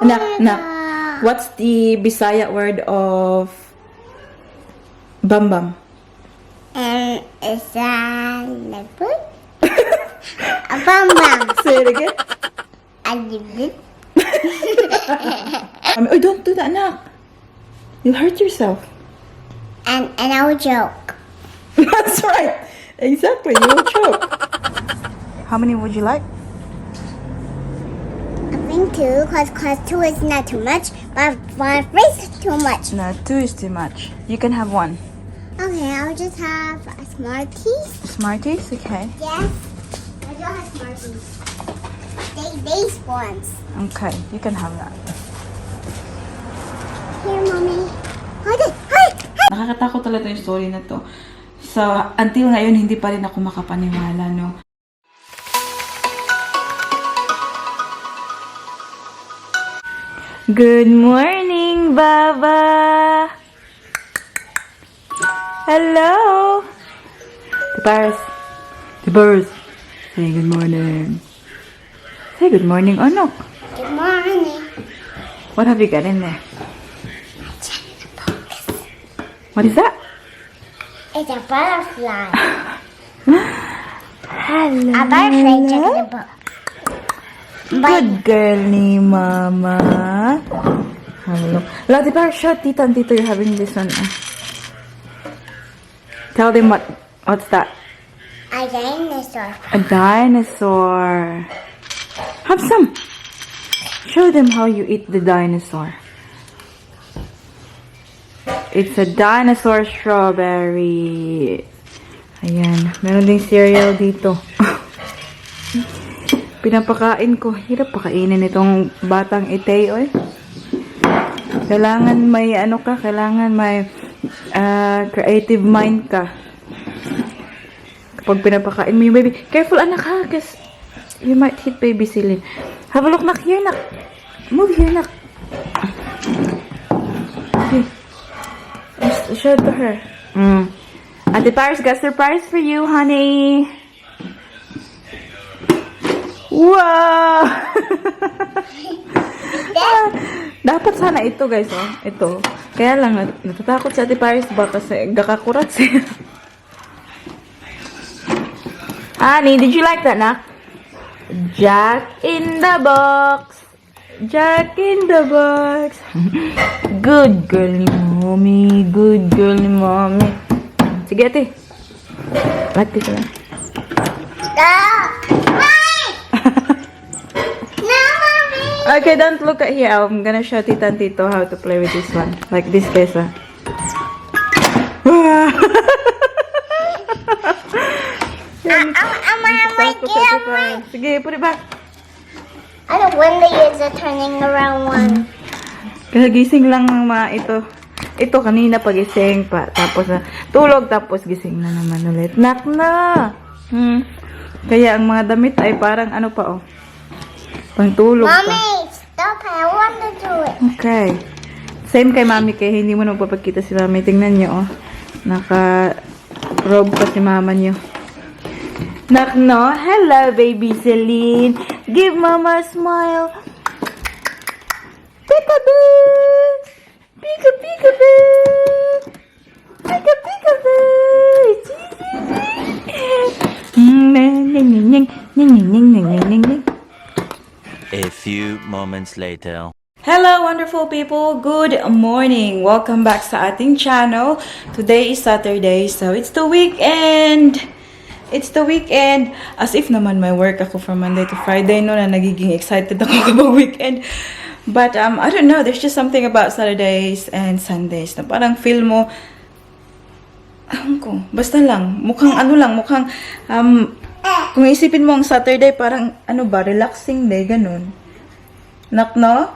Nak, what's the Bisaya word of bambam? It's a leopard. A bambam. Say it again. A leopard. Oh, don't do that, Nak. You'll hurt yourself. And I will joke. That's right. Exactly. You'll choke. How many would you like? I think two, cause two is not too much, but one is too much. No, 2 is too much. You can have 1. Okay, I'll just have a Smarties. Smarties? Okay. Yes, I don't have Smarties. These ones. Okay, you can have that. Here, mommy. Hold it. Hold it. Nakakatakot talaga yung story na to. So, until ngayon, hindi pa rin ako makapaniwala, no? Good morning, Baba! Hello! Tipars! Say good morning. Say good morning, anak. Good morning. What have you got in there? What is that? It's a butterfly. Hello. A butterfly just in the book. Good girl ni Mama. Hello. Lati par, show Tita and Tito you're having this one. Tell them what's that? A dinosaur. A dinosaur. Have some. Show them how you eat the dinosaur. It's a dinosaur strawberry. Ayan. Meron ding cereal dito. Pinapakain ko. Hirap pakainin itong batang itay, oy. Kailangan may ano ka, kailangan may creative mind ka. Kapag pinapakain mo yung baby. Careful, anak, ha, because you might hit baby Celine. Have a look, nak. Here, nak. Move here, nak. Okay. Just show it to her. Ate Paris got surprise for you, honey. Wow! Dapat sana ito, guys, oh. Ito. Kaya lang, natatakot si Ate Paris ba kasi gakakurat siya. Honey, did you like that, nak? Jack in the box. Jack in the box. Good girl ni mommy. Good girl ni mommy. Sige, ate. Like this lang. Stop! Okay, don't look at here. I'm gonna show Tita and Tito how to play with this one. Like this, guys. I'm gonna make it. Sige, put it back. I don't when the years are turning around one. Gising lang ng mga ito. Ito kanina pagising pa. Tapos tulog, tapos gising na naman ulit. Nak na! Kaya ang mga damit ay parang ano pa, oh. Pangtulog pa. Mommy, stop! I want to do it. Okay. Same kay Mami, kaya hindi mo na magpapagkita si Mami. Tingnan nyo, oh. Naka-robe pa si Mama nyo. Nak, no? Hello, baby Celine. Give Mama a smile. Peekaboo! Peekaboo! Peekaboo! A few moments later. Hello, wonderful people. Good morning. Welcome back sa ating channel. Today is Saturday, so it's the weekend. It's the weekend. As if naman may work ako from Monday to Friday, no, na nagiging excited ako kapag weekend. But, I don't know. There's just something about Saturdays and Sundays na parang feel mo, ko, basta lang. Mukhang ano lang, mukhang, kung isipin mo ang Saturday, parang, ano ba, relaxing day, ganun. Nak, no?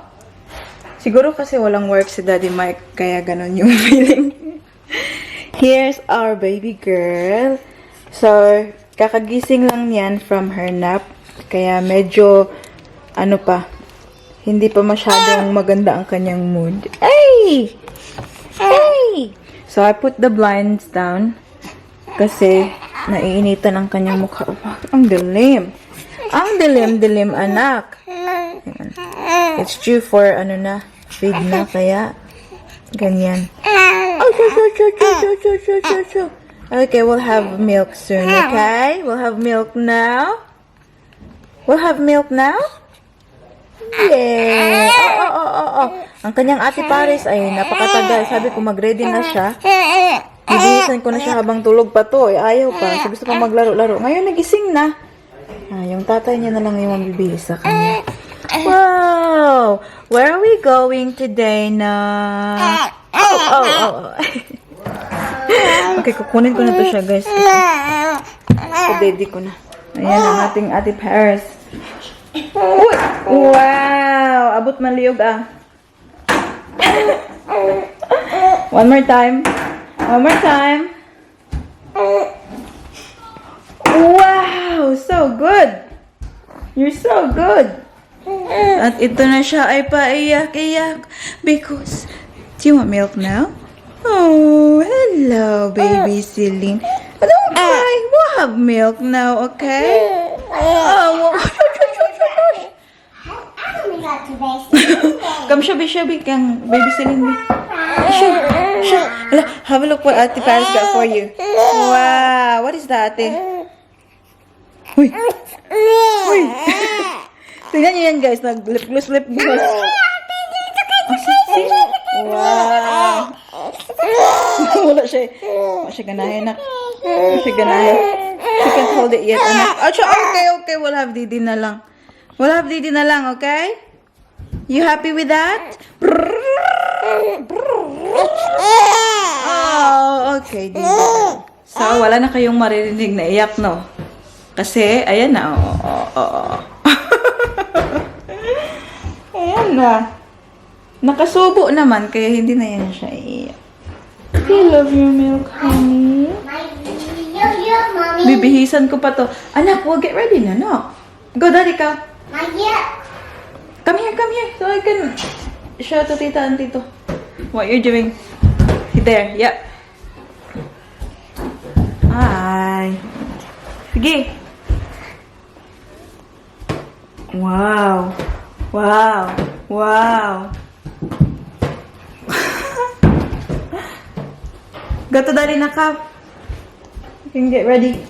Siguro kasi walang work si Daddy Mike, kaya ganun yung feeling. Here's our baby girl. So, kakagising lang yan from her nap. Kaya medyo, ano pa, hindi pa masyadong maganda ang kanyang mood. Hey! Hey! So, I put the blinds down. Kasi, naiinitan ang kanyang mukha. Ang dilim. Ang dilim-dilim, anak. Ayan. It's due for, ano na, feed na, kaya, ganyan. Oh, okay, we'll have milk soon, okay? We'll have milk now. We'll have milk now? Yeah! Oh. Ang kanyang ate Paris ay napakatagal. Sabi ko, mag-ready na siya. Bibihisan ko na siya habang tulog pa to. Ayaw pa. So, gusto pang maglaro-laro. Ngayon, nagising na. Yung tatay niya na lang yung mabibihis sa kanya. Wow! Where are we going today na? Oh. Okay, kukunin ko na to siya, guys. Daddy ko na. Ayan ang ating ate Paris. Uy! Wow! Abot man liyog ah. One more time. Wow! So good! You're so good! At ito na siya ay paiyak-iyak because, do you want milk now? Oh, hello, baby Celine. Don't cry. We'll have milk now, okay? Oh, come, Shabby, kang baby Celine. Hala, have a look what Ate Paris got for you. Wow, what is that, Ate? Uy. Tingnan niyo yan, guys. Nag-lip gloss. Wow. Wala siya ganahin, nak. She can't hold it yet, anak. Okay. We'll have Didi na lang. Okay? You happy with that? Oh, okay, Didi. So, wala na kayong maririnig na iyak, no? Kasi, ayan na. Ayan na. Nakasubo naman, kaya hindi na yan siya iiyak. You love your milk, honey. Bibihisan ko pa to. Anak, we'll get ready na, no? Go, Daddy, ka. Come here. So I can show to Tita and Tito what you're doing. There, yep. Hi. Sige. Wow. Go to Daddy na ka. You can get ready.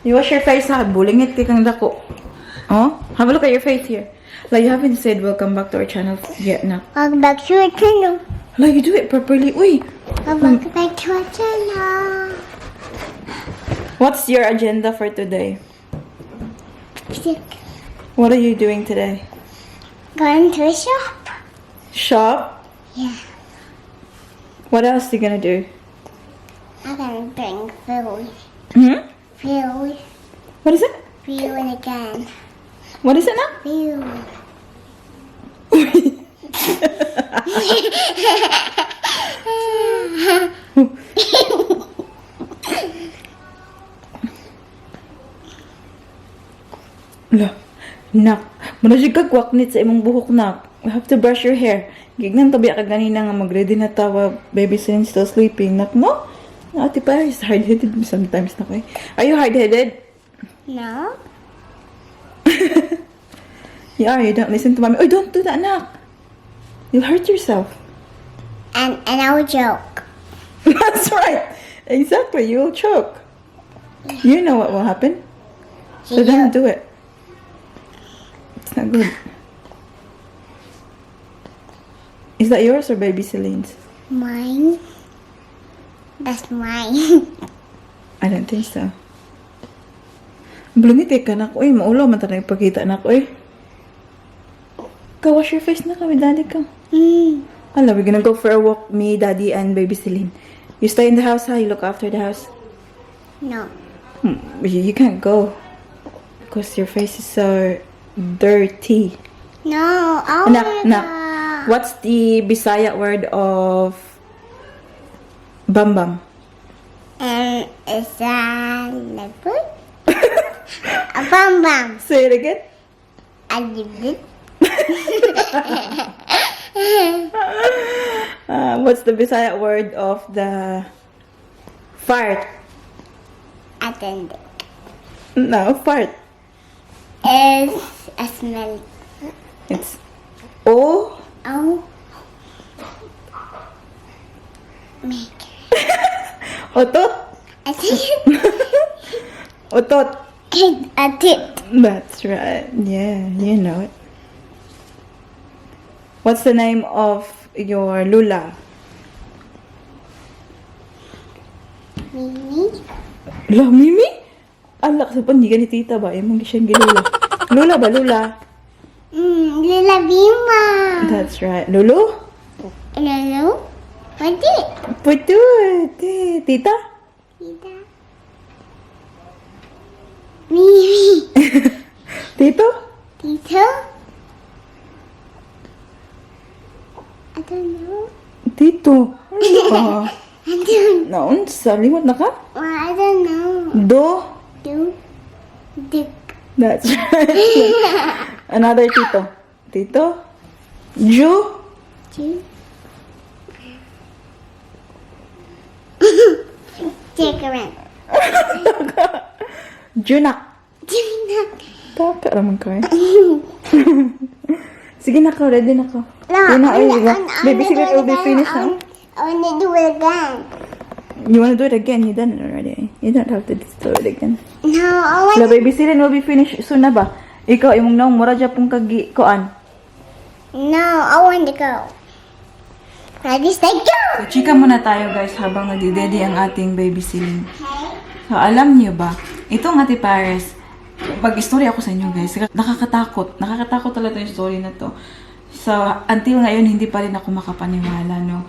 You wash your face, ha? Bulingit kay kang dako. Oh, have a look at your face here. Like, you haven't said welcome back to our channel yet, na. Welcome back to our channel. Like, you do it properly. Uy. Welcome back to our channel. What's your agenda for today? Sick. What are you doing today? Going to a shop. Shop? Yeah. What else are you gonna do? I'm gonna bring food. Food. What is it? Food again. What is it now? Food. Nak. Manasig ka kwaknit sa imong buhok, nak. You have to brush your hair. Gignan tabi ka ganina nga mag-ready na tawa. Baby Celine still sleeping. Nak, no? Ate Paris, hard-headed sometimes na kayo. Are you hard-headed? No. Yeah, you don't listen to mommy. Oh, don't do that, nak. You'll hurt yourself. And I will joke. That's right. Exactly, you will choke. You know what will happen. So don't do it. It's not good. Is that yours or baby Celine's? Mine. That's mine. I don't think so. Blungit ka na ko eh. Maulaw man tayo pagkita na ko eh. Go wash your face na kami, Daddy ka. Hala, we're gonna go for a walk, me, Daddy, and baby Celine. You stay in the house, ha? You look after the house? No. You can't go. Because your face is so dirty. No. Oh Nak, my nak. God. What's the Bisaya word of bambam? Is that leopard? A bum. Say it again. I did it. What's the Bisaya word of the fart? Attendant. No, fart. Is a smell. It's O? Oh. Maker. Otot? A tit. Otot. A tit. That's right. Yeah, you know it. What's the name of your lula? Mimi. La, Mimi? Alak sa pandigan ni tita ba? Imong siyang gilula. Lula ba, Lula? Lila Bima. That's right. Lulu? Lulu. Pati. Putut. Tita? Tita. Mimi. Tito? Tito. I don't know. Tito. Ano ka? I don't. Naunsa? Limot na ka? Well, I don't know. Do? Do. Dick. That's right. Another tito. Tito? Ju? Two. Take around. Junak. Junak. Taka raman ka eh. Sige na ka, ready na ka. No, Yun na, ay, I diba? Baby, wanna sige, do it will be again. finished now. I wanna do it again. You wanna do it again? You done it already. You don't have to do it again. No, I The want. baby silin will be finished soon na ba? Ikaw, imong naong mura dyan pong kagi, koan. No, I want to go. Ready, stay, go. So, chika muna tayo guys habang nagdidedi ang ating baby silin. So, alam niyo ba, itong Ate Paris, mag-story ako sa inyo guys. Nakakatakot. Nakakatakot talaga yung story na to. So, until ngayon, hindi pa rin ako makapaniwala, no?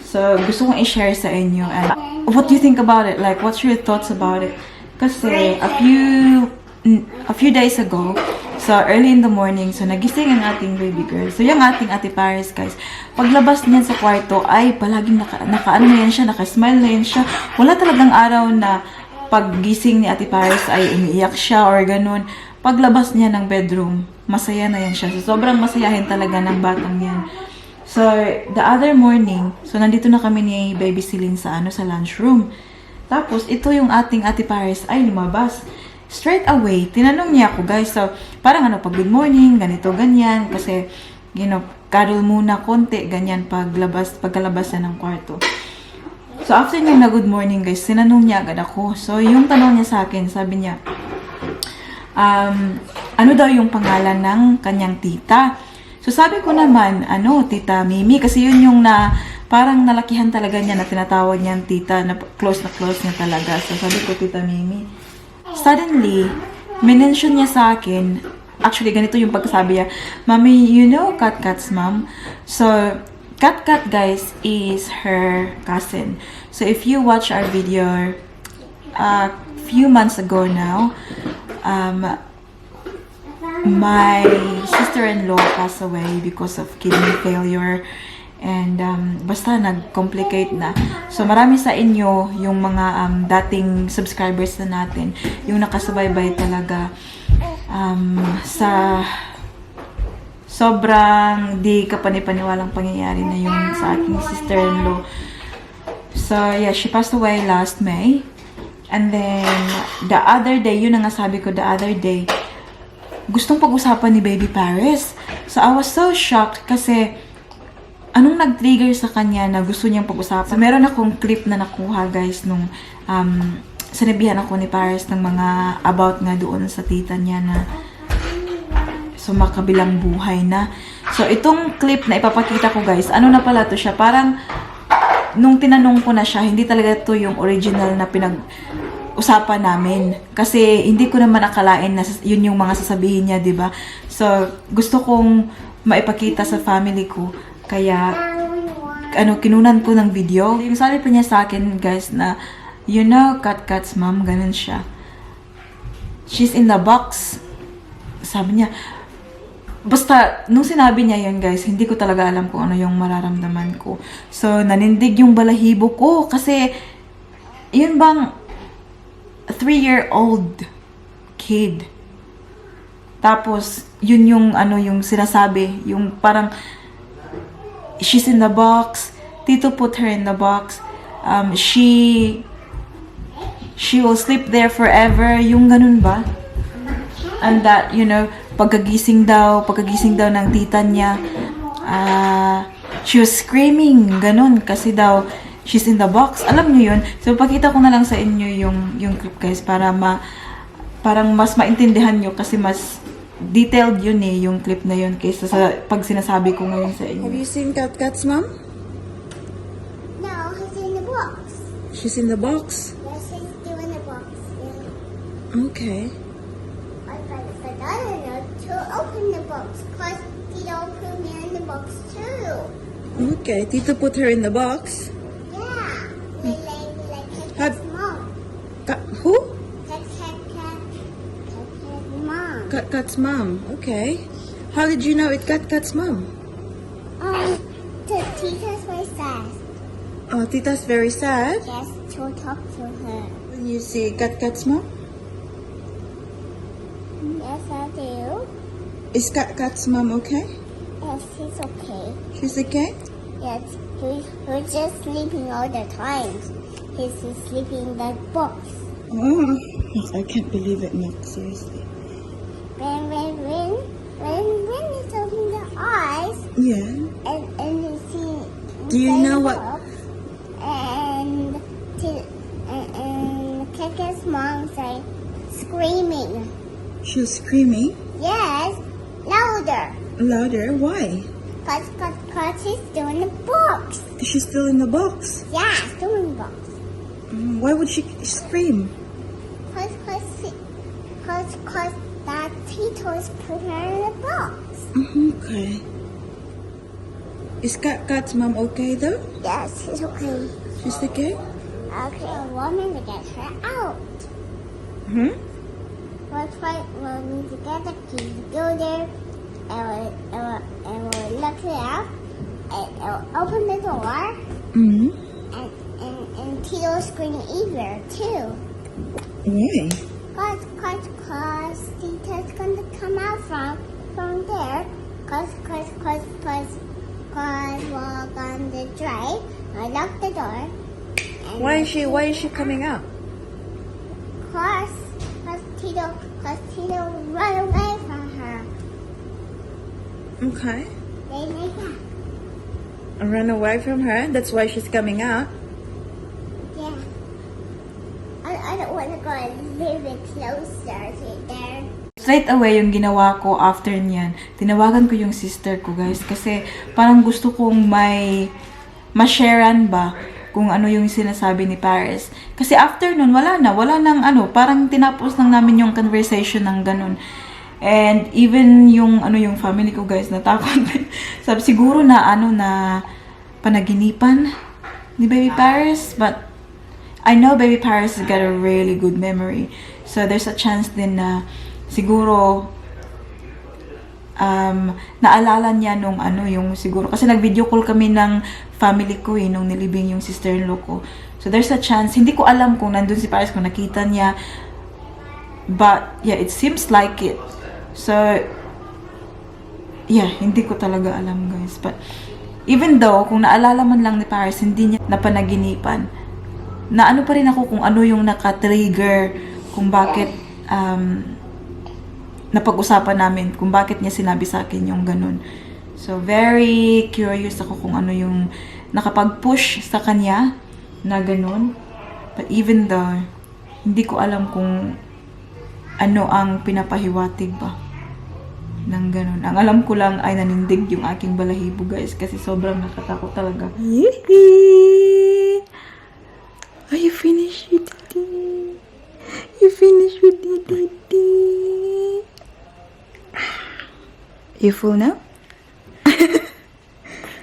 So, gusto kong i-share sa inyo. And what do you think about it? Like, what's your thoughts about it? Kasi, a few days ago, so early in the morning, so nagising ang ating baby girl. So, yung ating Ate Paris, guys, paglabas niyan sa kwarto, ay palaging naka-ano na yan siya, naka-smile na yan siya. Wala talagang araw na paggising ni Ate Paris ay umiiyak siya or ganun. Paglabas niya ng bedroom, masaya na yan siya. So, sobrang masayahin talaga ng batang yan. So, the other morning, so nandito na kami ni Baby Celine sa lunchroom. Tapos, ito yung ating Ate Paris ay lumabas. Straight away, tinanong niya ako, guys. So, parang pag good morning, ganito, ganyan. Kasi, cuddle muna konti, ganyan, pagkalabas na ng kwarto. So, after niya na good morning, guys, tinanong niya agad ako. So, yung tanong niya sa akin, sabi niya, ano daw yung pangalan ng kanyang tita? So, sabi ko naman, Tita Mimi, kasi yun yung parang nalakihan talaga niya na tinatawag niyang tita, na close niya talaga. So, sabi ko, Tita Mimi. Suddenly, minention niya sa akin, actually, ganito yung pagkasabi niya, Mami, you know Kat-Kat's mom? So, Kat-Kat, guys, is her cousin. So, if you watch our video a few months ago now, my sister-in-law passed away because of kidney failure. And basta nag-complicate na. So marami sa inyo yung mga dating subscribers na natin, yung nakasubaybay talaga sa sobrang di kapanipaniwalang pangyayari na yung sa aking sister-in-law. So yeah, she passed away last May. And then the other day, yun ang sabi ko, the other day, gustong pag-usapan ni Baby Paris. So I was so shocked kasi anong nag-trigger sa kanya na gusto niyang pag-usapan? So, meron akong clip na nakuha, guys, nung sinabihan ako ni Paris ng mga about nga doon sa tita niya na sumakabilang buhay na. So, itong clip na ipapakita ko, guys, ano na pala to siya? Parang, nung tinanong ko na siya, hindi talaga to yung original na pinag-usapan namin. Kasi, hindi ko naman akalain na yun yung mga sasabihin niya, diba? So, gusto kong maipakita sa family ko. Kaya, kinunan ko ng video. Yung sabi pa niya sa akin, guys, na, you know, Kat-Kat's mom, ganun siya. She's in the box. Sabi niya, basta, nung sinabi niya yun, guys, hindi ko talaga alam kung ano yung mararamdaman ko. So, nanindig yung balahibo ko. Kasi, yun bang 3-year-old kid. Tapos, yun yung, yung sinasabi, yung parang, she's in the box. Tito put her in the box. She will sleep there forever. Yung ganun ba? And that, pagkagising daw ng tita niya, she was screaming, ganun, kasi daw, she's in the box. Alam niyo yun? So, pakita ko na lang sa inyo yung clip, guys, para parang mas maintindihan nyo, kasi mas detailed yun yung clip na yun, kaysa sa pag sinasabi ko ngayon sa inyo. Have you seen Kat's mom? No, he's in the box. She's in the box? Yes, he's still in the box. Yeah. Okay. I forgot to open the box because he don't put me in the box too. Okay, Tito put her in the box. Yeah, like Have- Cat's mom. Who? Cat's mom. Kat's mom. Okay. How did you know it got Kat's mom? The teacher's very sad. Oh, Tita's very sad. Yes, to talk to her. When you see Kat's mom? Yes, I do. Is Kat's mom okay? Yes, he's okay. She's okay? Yes, he's just sleeping all the time. He's sleeping in the box. Oh, I can't believe it, Nick. Seriously. When he's opening the eyes Yeah. and you see. Do you inside know the what- box, and Kaka's mom's like screaming. She was screaming Yes, louder. louder. Why? Cause she's still in the box. Is she still in the box? Yeah, still in the box. Why would she scream? Cause that Tito's put her in the box. Okay. Is Kat's mom okay though? Yes, it's okay. She's okay? Okay, a woman to get her out. Hmm? We'll need to get the key, go there, and we'll look it up, and we'll open the door, Mm-hmm. and Tito's screaming eager too. Why? Cause Tito's gonna come out from there, cause we're gonna drive, I lock the door. And Why is she coming out? Cause Tito run away from her. Okay. They make that. Run away from her. That's why she's coming out. Yeah. I don't want to go a little bit closer to there. Straight away, yung ginawa ko after niyan, tinawagan ko yung sister ko, guys. Kasi parang gusto kong ma-sharean ba kung ano yung sinasabi ni Paris. Kasi after nun, wala nang parang tinapos lang namin yung conversation ng ganun. And even yung family ko, guys, natakot. Sabi siguro na panaginipan ni Baby Paris, but I know Baby Paris has got a really good memory. So there's a chance din na siguro naalala niya nung yung siguro kasi nag-video call kami ng family ko nung nilibing yung sister-in-law ko. So there's a chance, hindi ko alam kung nandun si Paris, kung nakita niya, but yeah, it seems like it. So yeah, hindi ko talaga alam, guys. But even though kung naalala man lang ni Paris, hindi niya napanaginipan, na pa rin ako kung ano yung naka-trigger, kung bakit napag-usapan namin, kung bakit niya sinabi sa akin yung ganun. So, very curious ako kung ano yung nakapag-push sa kanya na ganun. But even though, hindi ko alam kung ano ang pinapahiwatig ba ng ganun. Ang alam ko lang ay nanindig yung aking balahibo, guys, kasi sobrang nakatakot talaga. Yee! Are you finished with it? You finished with it? You full now?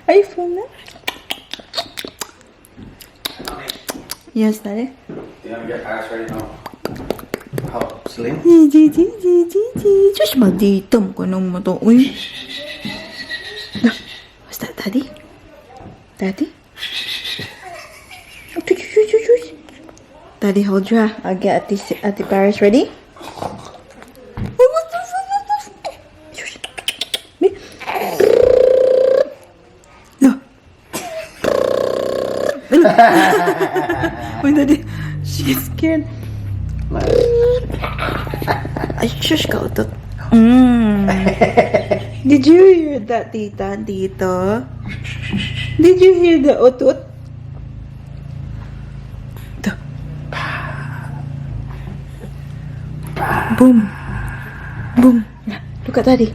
Are you full now? Yes, Daddy. You want to get Paris ready now? How? Slim? Just maditam ko nung mo to. Uy. What's that, Daddy? Daddy? Daddy, hold your. I'll get Ate Paris ready. Uy, Daddy. She gets scared. Ay, shush ka, utot. Did you hear that, tita, tito? Did you hear the utut? Boom. Boom. Yeah, look at daddy.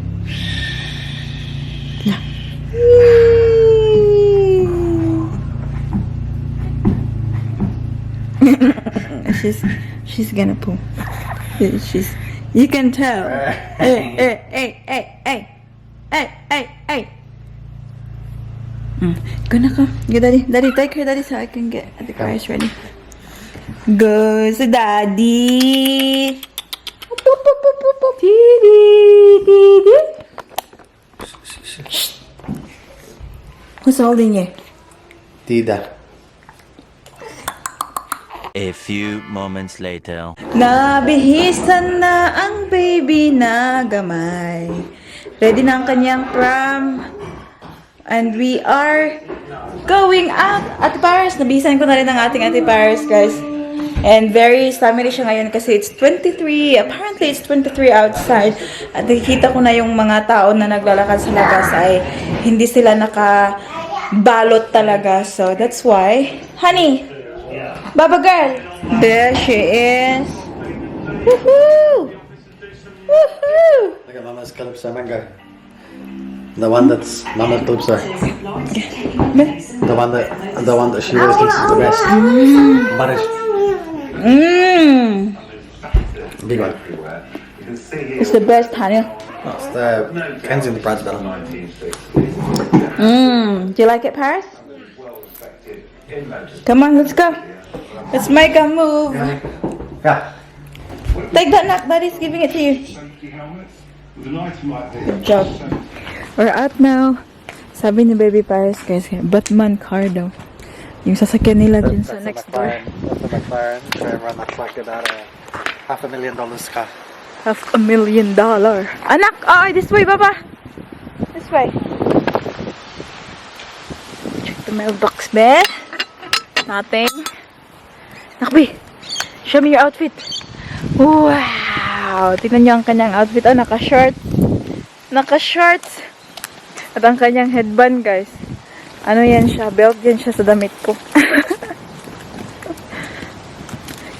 Yeah. She's gonna poo. You can tell. Hey. Gonna come. Go, daddy. Daddy, take her, daddy, so I can get the cars ready. Go sa daddy. Didi. Who's holding you? Tida. A few moments later. Nabihisan na ang baby na gamay. Ready na ang kanyang pram. And we are going out. Ate Paris, nabihisan ko na rin ang ating Ate Paris, guys. And very stamina siya ngayon kasi it's 23. Apparently, it's 23 outside. At nakikita ko na yung mga tao na naglalakad sa labas ay hindi sila nakabalot talaga. So, that's why. Honey! Baba girl! There she is. Woohoo! Woohoo! Look at Mama's calypso mango. The one that's Mama calypso. The one that she always thinks is the best. But big one. It's the best, honey. That's the Kenzie and the Brad's better. Do you like it, Paris? Come on, let's go. Let's make a move. Yeah. Take that nap. Daddy's giving it to you. Good job. We're out now. Sabi ni Baby Paris, guys, Batman car daw. Yung sasakyan nila dun sa next door. That's a McLaren. That's like about $500,000 car. $500,000. Anak! Oh, this way, Baba! This way. Check the mailbox, be. Nothing. Nakbi, show me your outfit. Wow! Tingnan niyo ang kanyang outfit. Oh, naka-shorts. Naka-shorts. At ang kanyang headband, guys. Ano yan siya? Belt yan siya sa damit ko.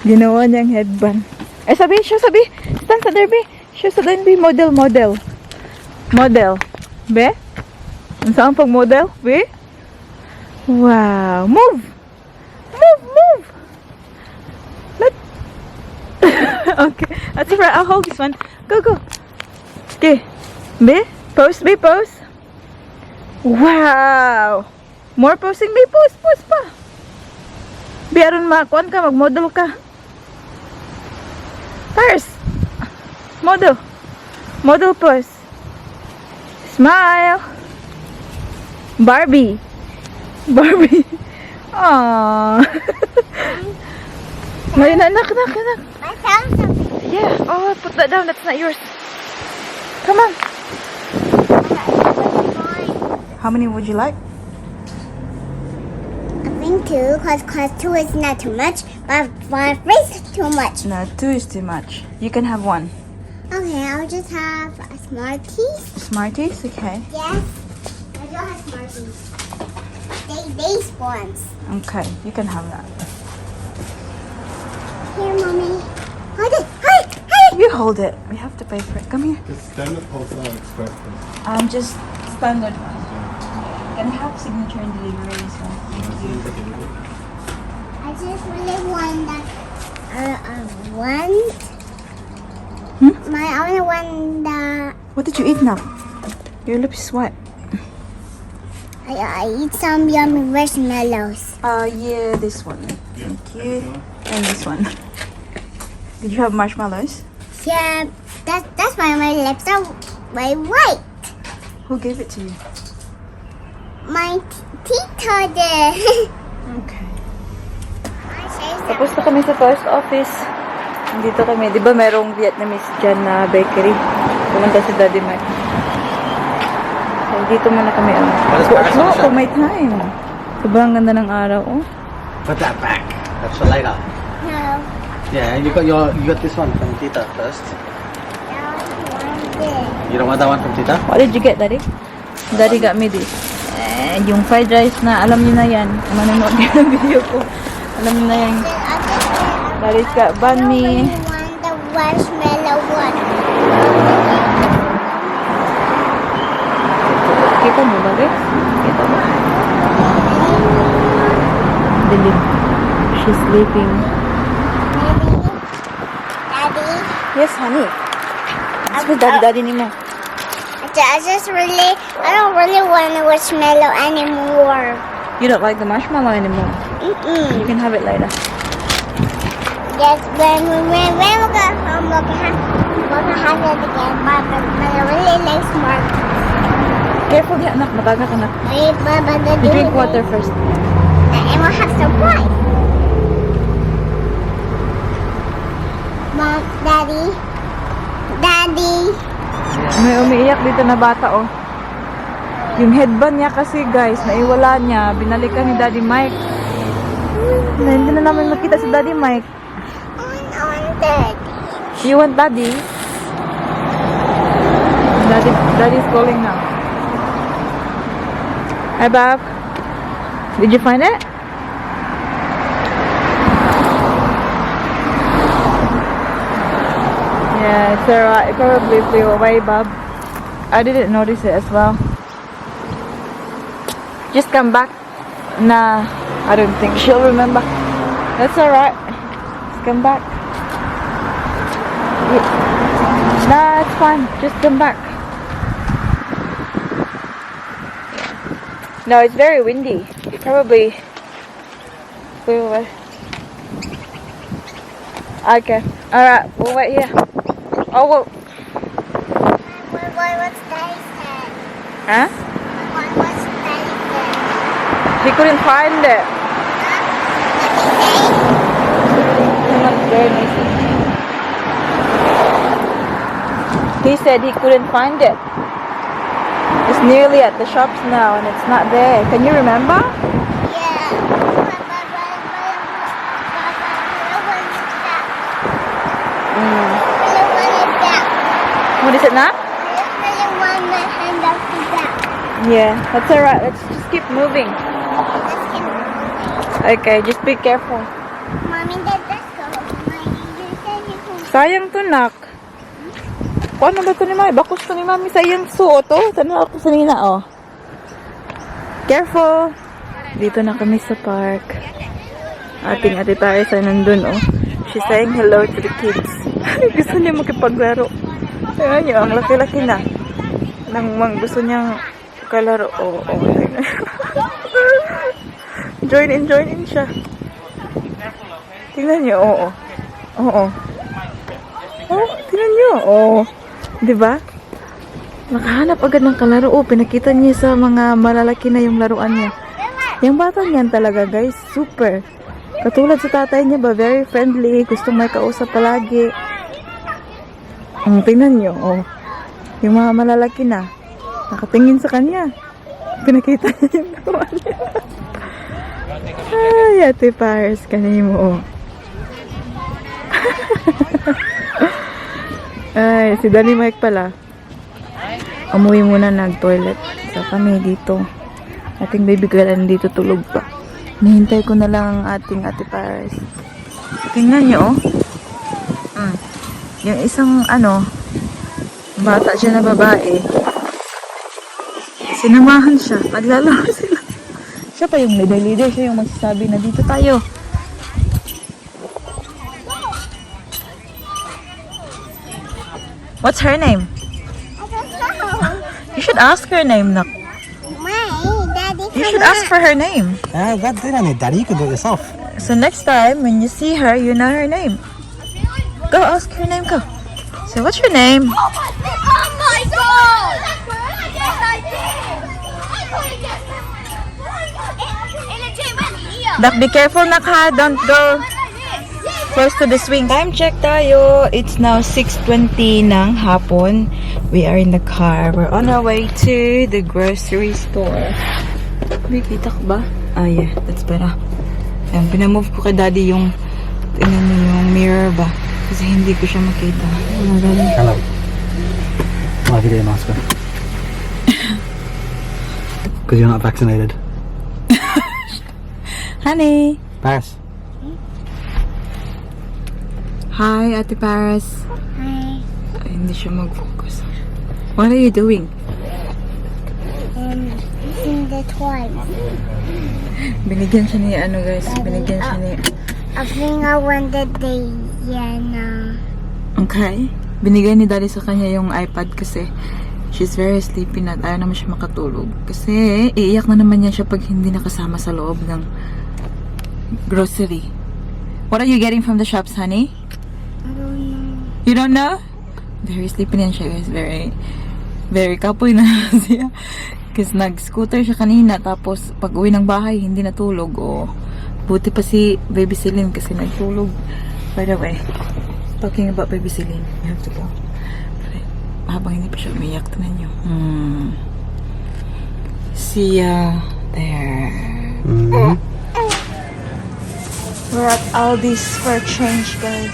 Ginawa niyang headband. Ay, sabi. Stand sa derby. Show sa derby. Model. Be? Ang saan pag model? Be? Wow. Move! Okay. That's right. I'll hold this one. Go. Okay. Be? Pose. Wow! More posing. Be, pose pa. Be, aron makuan ka. Mag-model ka. Paris. Model pose. Smile. Barbie. Aww. Ngayon, anak. I found something. Yeah. Oh, put that down. That's not yours. Come on. How many would you like? I think 2, because 2 is not too much, but 3 is too much. No, 2 is too much. You can have 1. Okay, I'll just have a Smarties. Smarties? Okay. Yes, I don't have Smarties. These ones. Okay, you can have that. Here, Mommy. Hold it. You hold it. We have to pay for it. Come here. Just standard Postal Express. Just standard one. Can I have signature and delivery as well? Thank you. I just really want that. I only want the. What did you eat now? Your lips is wet. I eat some yummy marshmallows. Yeah, this one. Thank you. And this one. Did you have marshmallows? Yeah, that's why my lips are very white. Who gave it to you? My tita did. Okay. Tapos na kami sa post office. Dito kami. Di ba merong Vietnamese dyan na bakery? Pumunta si Daddy Mike. So, dito muna kami. Oh, pag may time. Sobrang ganda ng araw. Oh. Put that back. That's for later. No. Yeah, you got this one from Tita first. That was one. did. You don't want that one from Tita? What did you get, Daddy? Daddy got me this. And yung fried rice na, alam niyo na yan. Manonood niyo ng video ko. Alam niyo na yan. Daddy's got banh mi. I really want the marshmallow one. Kita mo ba, guys? Kita mo. Dilim. She's sleeping. Daddy? Yes, honey. It's with daddy ni mo. I don't really want the marshmallow anymore. You don't like the marshmallow anymore. You can have it later. Yes, when we go home, we're gonna have it again, but I really like smart. Careful, di anak. Mataga ka na. But You drink water first. And we'll have some fries. Mom, Daddy. May umiiyak dito na bata, oh. Yung headband niya kasi, guys, naiwala niya. Binalikan ni Daddy Mike. Na hindi na namin makita si Daddy Mike. Daddy. You want Daddy? Daddy's calling now. Hi, Bob. Did you find it? Yeah, it's alright. It probably flew away, Bob. I didn't notice it as well. Just come back. Nah, I don't think she'll remember. That's alright. Just come back. Nah, it's fine. Just come back. No, it's very windy. It probably flew away. Okay. Alright, we'll wait here. Oh, well. What's Daddy said? Huh? What's Daddy said? He couldn't find it. Very nice. He said he couldn't find it. It's nearly at the shops now and it's not there. Can you remember? Yeah. What is it now? I really want my hand up to that. Yeah, that's alright. Let's just keep moving. Let's keep moving. Okay, just be careful. Mommy, let's go. You said you can. Sayang to, nak. Kung ano ba ito ni Mami? Bakos to ni Mami. Sayang suot, oh. Tanong ako sa nina, oh. Careful. Dito na kami sa park. Ating ate Paris ay nandun, oh. She's saying hello to the kids. Gusto niya makipaglaro. Tingnan niyo, ang laki-laki na. Nang gusto niyang kalaro. Oh, oh. Join in siya. Tingnan niyo, oo. Oo. Oh, tingnan niyo. Oh. 'Di ba? Nakahanap agad ng kalaro. Oh, pinakita niya sa mga malalaki na yung laruan niya. Yung bata niyan talaga, guys, super. Katulad sa tatay niya ba, very friendly, gustong may kausap palagi. Tingnan niyo, oh. Yung mga malalaki na nakatingin sa kanya. Pinakita niya yung laruan niya. Ay, ate Paris, kanina mo, oh. Ay, si Danny Mike pala. Umuwi muna nag-toilet. So kami dito. Ating baby girl dito tulog pa. Nihintay ko na lang ang ating ate Paris. Tingnan nyo, oh. Yung isang, bata siya na babae. Sinamahan siya. Naglalaro sila. Siya pa yung leader. Siya yung magsasabi na dito tayo. What's her name? I don't know. You should ask her name, nak. Daddy. You should ask for her name. God did on it, Daddy. You can do it yourself. So next time, when you see her, you know her name. Go ask her name, go. So what's your name? Oh my God! Yes, I did. Dak, be careful, nak, ha. Don't go close to the swing. Time check tayo. It's now 6:20 ng hapon. We are in the car. We're on our way to the grocery store. May kita ko ba? Ah, yeah. That's better. Ayan, pinamove ko kay daddy yung tingnan niyo yung mirror ba? Kasi hindi ko siya makita. Hello. Why have you got a mask on? Because you're not vaccinated. Honey! Paris. Hi, Ate Paris. Hi. Ay, hindi siya mag-focus. What are you doing? Using the toys. Binigyan siya ni ano guys, binigyan siya ni... I think I wanted the Yana. Okay. Binigay ni Daddy sa kanya yung iPad kasi she's very sleepy na. Ayaw naman siya makatulog. Kasi iiyak na naman yan siya pag hindi nakasama sa loob ng grocery. What are you getting from the shops, honey? I don't know. You don't know? Very sleepy na siya guys. Very kapoy na siya. Kasi nag-scooter siya kanina. Tapos pag uwi ng bahay, hindi natulog. O buti pa si Baby Celine kasi nagtulog. By the way, talking about Baby Celine, we have to go. Habang hindi pa siya umiyak, tignan niyo. See ya there. We're at Aldi's for change, guys.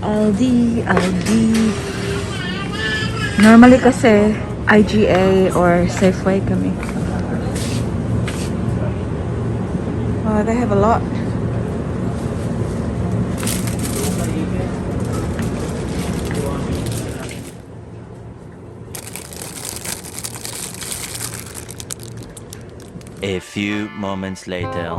Aldi. Normally kasi, IGA or Safeway kami. Oh, they have a lot. A few moments later.